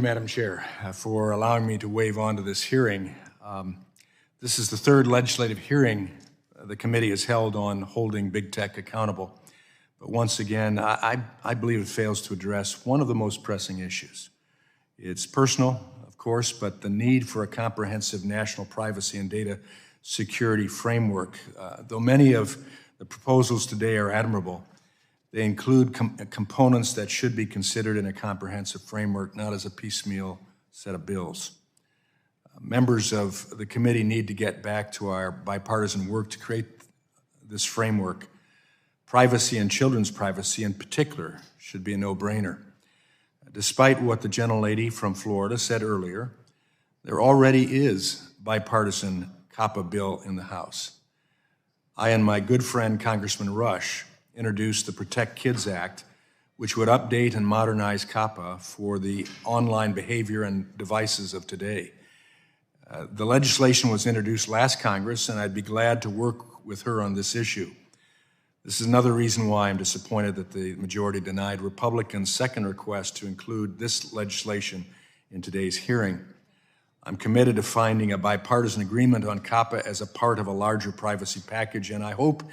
Madam Chair, for allowing me to wave on to this hearing. This is the third legislative hearing the committee has held on holding big tech accountable. But once again, I believe it fails to address one of the most pressing issues. It's personal, of course, but the need for a comprehensive national privacy and data security framework. Though many of the proposals today are admirable, they include components that should be considered in a comprehensive framework, not as a piecemeal set of bills. Members of the committee need to get back to our bipartisan work to create this framework. Privacy and children's privacy in particular should be a no-brainer. Despite what the gentlelady from Florida said earlier, there already is bipartisan COPPA bill in the House. I and my good friend Congressman Rush introduced the Protect Kids Act, which would update and modernize COPPA for the online behavior and devices of today. The legislation was introduced last Congress, and I'd be glad to work with her on this issue. This is another reason why I'm disappointed that the majority denied Republicans' second request to include this legislation in today's hearing. I'm committed to finding a bipartisan agreement on COPPA as a part of a larger privacy package, and I hope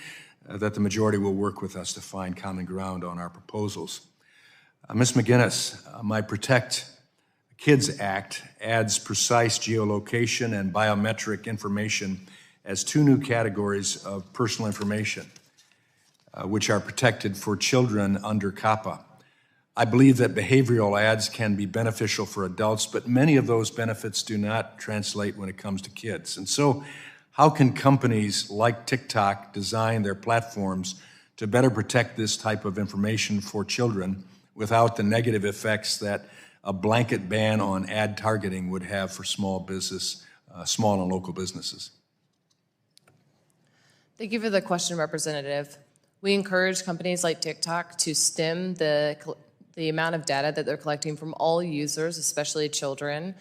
that the majority will work with us to find common ground on our proposals. Ms. McGinnis, my Protect Kids Act adds precise geolocation and biometric information as two new categories of personal information, which are protected for children under COPPA. I believe that behavioral ads can be beneficial for adults, but many of those benefits do not translate when it comes to kids. And so, how can companies like TikTok design their platforms to better protect this type of information for children without the negative effects that a blanket ban on ad targeting would have for small and local businesses? Thank you for the question, Representative. We encourage companies like TikTok to stem the amount of data that they're collecting from all users, especially children.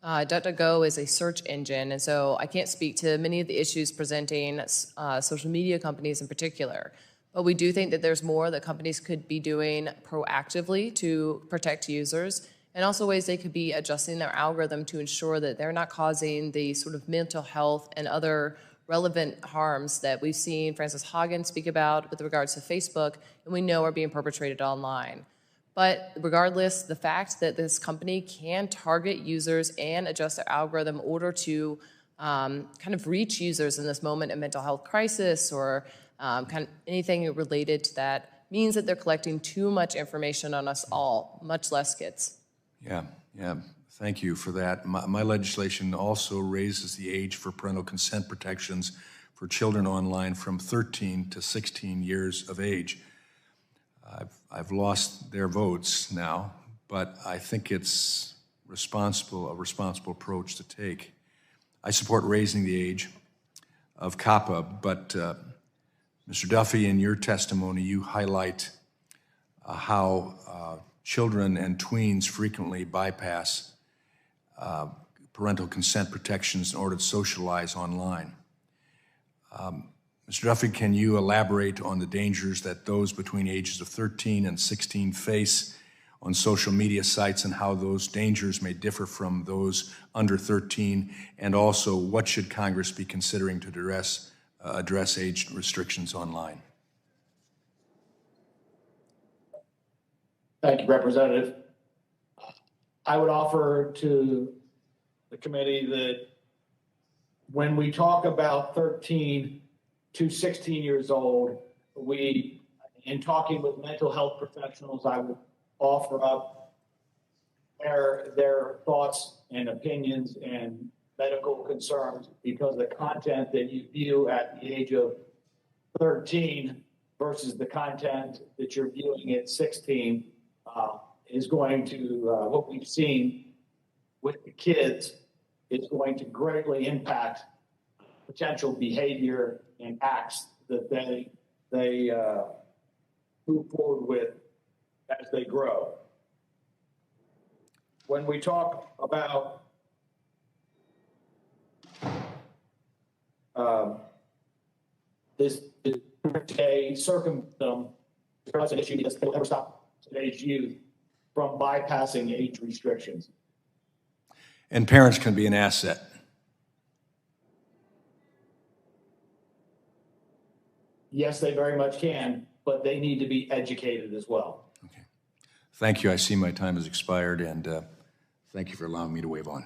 DuckDuckGo is a search engine, and so I can't speak to many of the issues presenting social media companies in particular. But we do think that there's more that companies could be doing proactively to protect users, and also ways they could be adjusting their algorithm to ensure that they're not causing the sort of mental health and other relevant harms that we've seen Frances Haugen speak about with regards to Facebook, and we know are being perpetrated online. But regardless, the fact that this company can target users and adjust their algorithm in order to kind of reach users in this moment of mental health crisis or kind of anything related to that means that they're collecting too much information on us all, much less kids. Yeah. Thank you for that. My legislation also raises the age for parental consent protections for children online from 13 to 16 years of age. I've lost their votes now, but I think it's a responsible approach to take. I support raising the age of COPPA, but Mr. Duffy, in your testimony, you highlight how children and tweens frequently bypass parental consent protections in order to socialize online. Mr. Duffy, can you elaborate on the dangers that those between ages of 13 and 16 face on social media sites and how those dangers may differ from those under 13? And also, what should Congress be considering to address age restrictions online? Thank you, Representative. I would offer to the committee that when we talk about 13 to 16 years old, in talking with mental health professionals, I would offer up their thoughts and opinions and medical concerns, because the content that you view at the age of 13 versus the content that you're viewing at 16 is going to, what we've seen with the kids, is going to greatly impact potential behavior and acts that they move forward with as they grow. When we talk about this a circumvention issue, because they will never stop today's youth from bypassing age restrictions. And parents can be an asset. Yes, they very much can, but they need to be educated as well. Okay. Thank you. I see my time has expired, and thank you for allowing me to wave on.